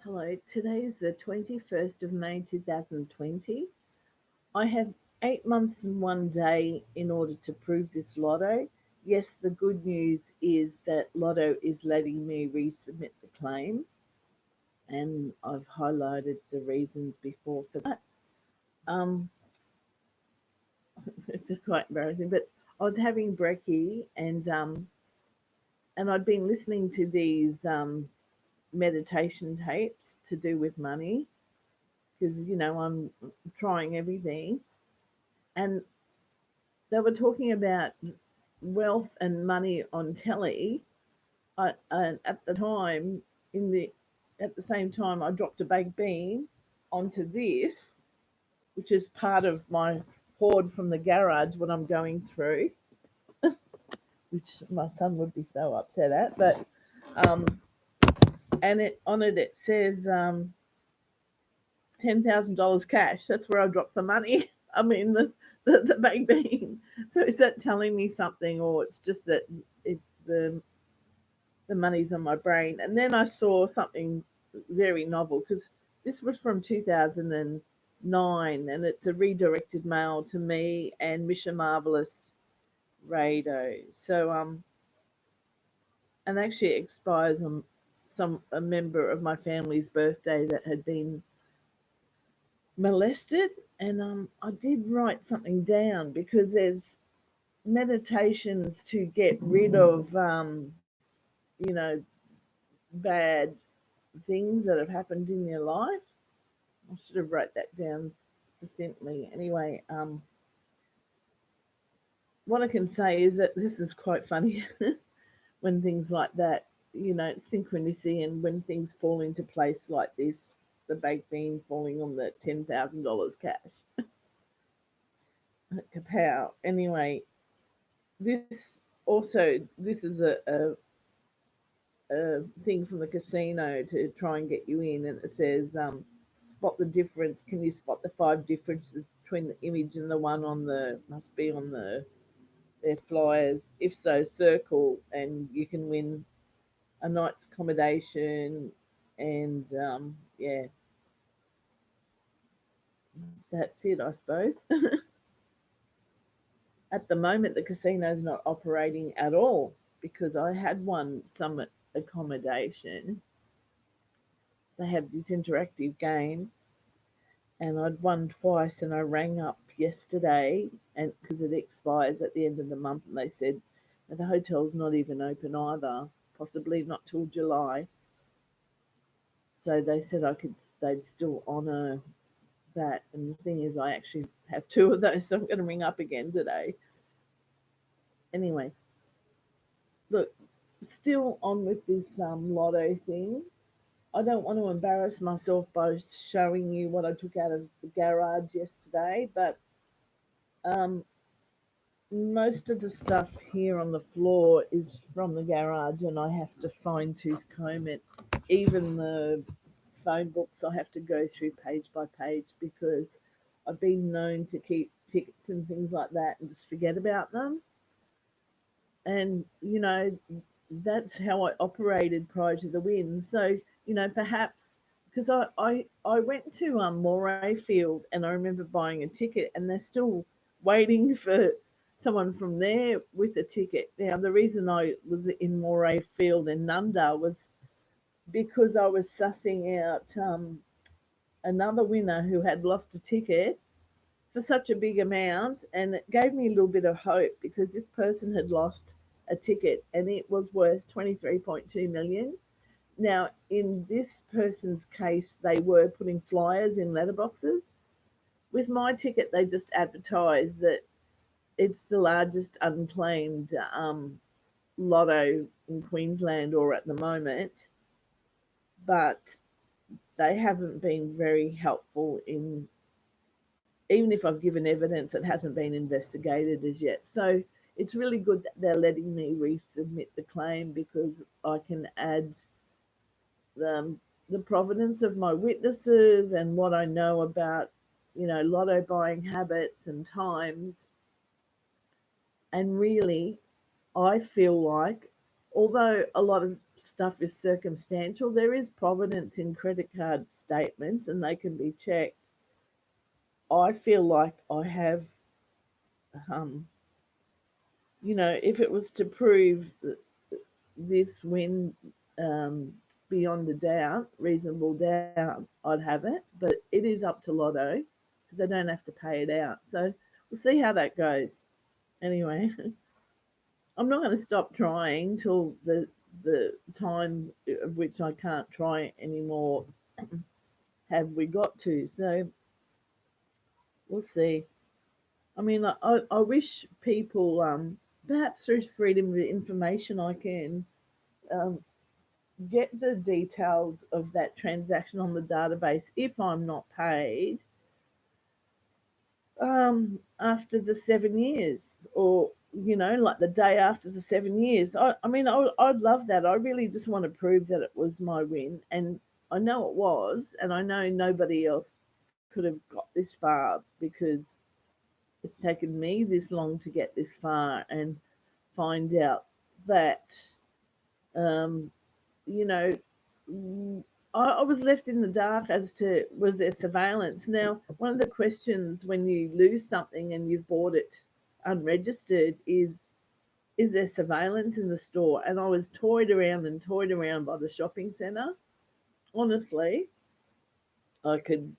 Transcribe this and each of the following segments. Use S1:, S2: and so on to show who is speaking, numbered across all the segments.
S1: Hello, today is the 21st of May 2020. I have 8 months and 1 day in order to prove this lotto. Yes, the good news is that Lotto is letting me resubmit the claim, and I've highlighted the reasons before for that. Um, it's quite embarrassing, but I was having brekkie and I'd been listening to these meditation tapes to do with money because I'm trying everything, and they were talking about wealth and money on telly. And at the time, in the at the same time, I dropped a baked bean onto this, which is part of my hoard from the garage when I'm going through, which my son would be so upset at. But um, and it on it it says $10,000 cash. That's where I dropped the money. I mean the baked bean. So is that telling me something, or it's just that it, the money's on my brain? And then I saw something very novel because this was from 2009, and it's a redirected mail to me and Misha Marvelous Rado. So and actually it expires on some a member of my family's birthday that had been molested. And I did write something down because there's meditations to get rid of you know bad things that have happened in your life. I should have wrote that down succinctly. Anyway, what I can say is that this is quite funny when things like that, synchronicity, and when things fall into place like this, the baked bean falling on the $10,000 cash. Kapow. Anyway, this is a thing from the casino to try and get you in, and it says spot the difference. Can you spot the five differences between the image and the one on the must be on their flyers? If so, circle, and you can win a night's accommodation. And yeah, that's it, I suppose. At the moment, the casino's not operating at all because I had one summit accommodation. They have this interactive game, and I'd won twice, and I rang up yesterday, and because it expires at the end of the month, and they said that the hotel's not even open either, possibly not till July. So they said they'd still honour that. And the thing is, I actually have two of those, so I'm going to ring up again today. Anyway, look, still on with this lotto thing. I don't want to embarrass myself by showing you what I took out of the garage yesterday, but um, most of the stuff here on the floor is from the garage, and I have to fine tooth comb it. Even the phone books, I have to go through page by page because I've been known to keep tickets and things like that and just forget about them. And that's how I operated prior to the win. So perhaps because I went to Moray Field, and I remember buying a ticket, and they're still waiting for someone from there with a ticket. Now the reason I was in Moray Field in Nunda was because I was sussing out another winner who had lost a ticket for such a big amount, and it gave me a little bit of hope because this person had lost a ticket and it was worth 23.2 million. Now in this person's case, they were putting flyers in letterboxes. With my ticket, they just advertised that it's the largest unclaimed lotto in Queensland, or at the moment, but they haven't been very helpful in, even if I've given evidence, it hasn't been investigated as yet. So it's really good that they're letting me resubmit the claim because I can add the provenance of my witnesses and what I know about, lotto buying habits and times. And really, I feel like, although a lot of stuff is circumstantial. There is providence in credit card statements and they can be checked. I feel like I have, um, if it was to prove this win um, beyond a doubt, reasonable doubt, I'd have it. But it is up to Lotto because they don't have to pay it out. So we'll see how that goes. Anyway, I'm not going to stop trying till the time of which I can't try anymore have we got to. So we'll see. I mean, I wish people, perhaps through freedom of information, I can um, get the details of that transaction on the database if I'm not paid after the 7 years, or like the day after the 7 years. I mean, I'd love that. I really just want to prove that it was my win, and I know it was, and I know nobody else could have got this far because it's taken me this long to get this far and find out that um, you know, I was left in the dark as to was there surveillance. Now, one of the questions when you lose something and you've bought it unregistered is there surveillance in the store? And I was toyed around and toyed around by the shopping centre. Honestly, I could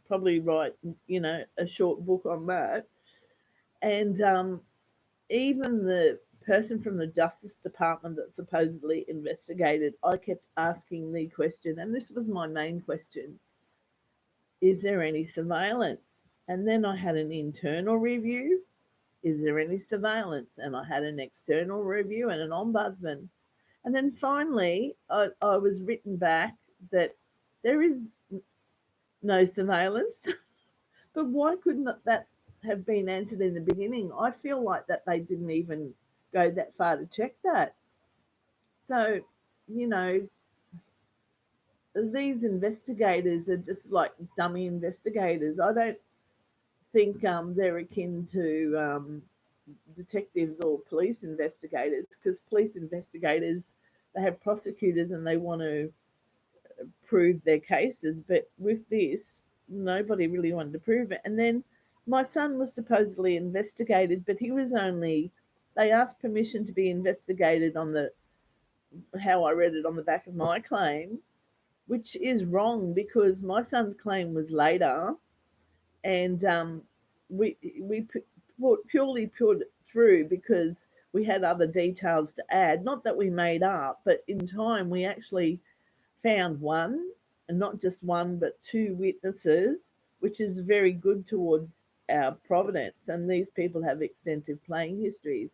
S1: probably write, a short book on that. And even the person from the Justice Department that supposedly investigated, I kept asking the question, and this was my main question: is there any surveillance? And then I had an internal review: is there any surveillance? And I had an external review and an ombudsman. And then finally, I was written back that there is no surveillance. But why couldn't that have been answered in the beginning? I feel like that they didn't even go that far to check that. So, you know, these investigators are just like dummy investigators. I don't think they're akin to detectives or police investigators, because police investigators, they have prosecutors and they want to prove their cases. But with this, nobody really wanted to prove it. And then my son was supposedly investigated, but he was only, they asked permission to be investigated on the, how I read it on the back of my claim, which is wrong because my son's claim was later, and we purely put it through because we had other details to add. Not that we made up, but in time we actually found one, and not just one, but two witnesses, which is very good towards our providence. And these people have extensive playing histories.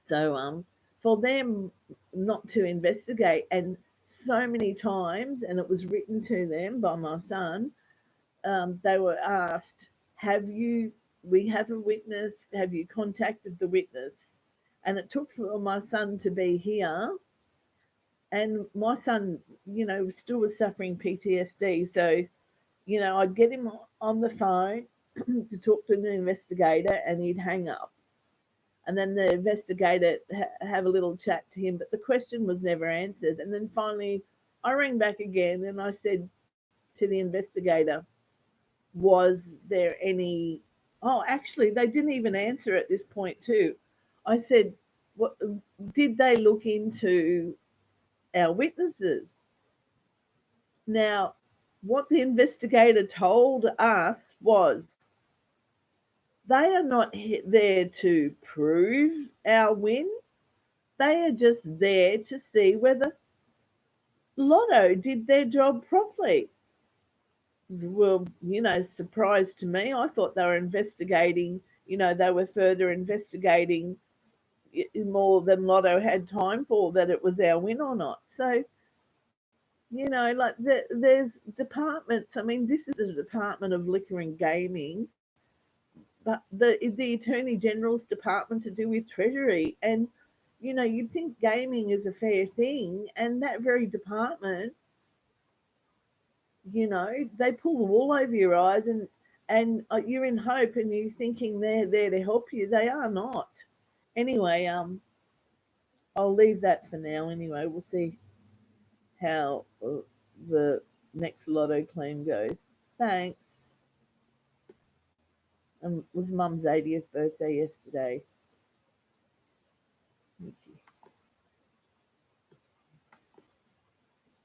S1: So for them not to investigate, and so many times, and it was written to them by my son, they were asked, have you, we have a witness, have you contacted the witness? And it took for my son to be here, and my son, still was suffering PTSD. So, I'd get him on the phone to talk to an investigator, and he'd hang up. And then the investigator have a little chat to him, but the question was never answered. And then finally, I rang back again, and I said to the investigator, was there any? Oh, actually, they didn't even answer at this point too. I said, what did they look into our witnesses? Now, what the investigator told us was they are not there to prove our win. They are just there to see whether Lotto did their job properly. Well, surprise to me. I thought they were investigating, they were further investigating more than Lotto had time for, that it was our win or not. So, like there's departments. I mean, this is the Department of Liquor and Gaming, but the Attorney General's department to do with Treasury. And, you'd think gaming is a fair thing, and that very department, they pull the wool over your eyes, and you're in hope, and you're thinking they're there to help you. They are not. Anyway, I'll leave that for now anyway. We'll see how the next lotto claim goes. Thanks. And it was Mum's 80th birthday yesterday.